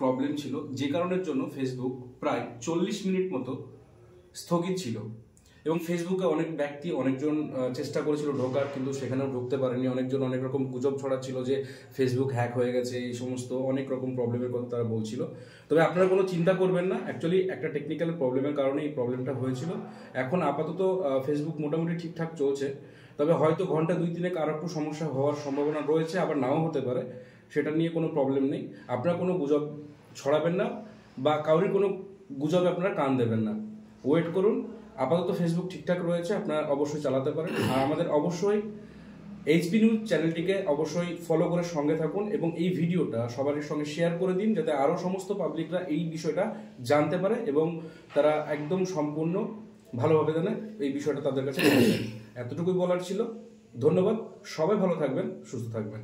Problem ছিল, যে কারণের জন্য ফেসবুক প্রায় 40 মিনিট মতো স্থগিত ছিল। এবং ফেসবুকে অনেক ব্যক্তি অনেকজন চেষ্টা করেছিল ঢোকার, কিন্তু সেখানেও ঢুকতে পারেনি। অনেকজন অনেক রকম গুজব ছড়াচ্ছিল যে ফেসবুক হ্যাক হয়ে গেছে, এই সমস্ত অনেক রকম প্রবলেমের কথা তারা বলছিল। তবে আপনারা কোনো চিন্তা করবেন না, অ্যাকচুয়ালি একটা টেকনিক্যাল প্রবলেমের কারণে এই প্রবলেমটা হয়েছিল। এখন আপাতত ফেসবুক মোটামুটি ঠিকঠাক চলছে, তবে হয়তো ঘন্টা 2-3 আর একটু সমস্যা হওয়ার সম্ভাবনা রয়েছে, আবার নাও হতে পারে। সেটা নিয়ে কোনো প্রবলেম নেই। আপনারা কোনো গুজব ছড়াবেন না বা কাউরির কোনো গুজবে আপনারা কান দেবেন না, ওয়েট করুন। আপাতত ফেসবুক ঠিকঠাক রয়েছে, আপনারা অবশ্যই চালাতে পারেন। আর আমাদের অবশ্যই এইচপি নিউজ চ্যানেলটিকে অবশ্যই ফলো করে সঙ্গে থাকুন এবং এই ভিডিওটা সবার সঙ্গে শেয়ার করে দিন, যাতে আরও সমস্ত পাবলিকরা এই বিষয়টা জানতে পারে এবং তারা একদম সম্পূর্ণ ভালোভাবে জানে এই বিষয়টা তাদের কাছে পৌঁছায়। এতটুকুই বলার ছিল। ধন্যবাদ। সবাই ভালো থাকবেন, সুস্থ থাকবেন।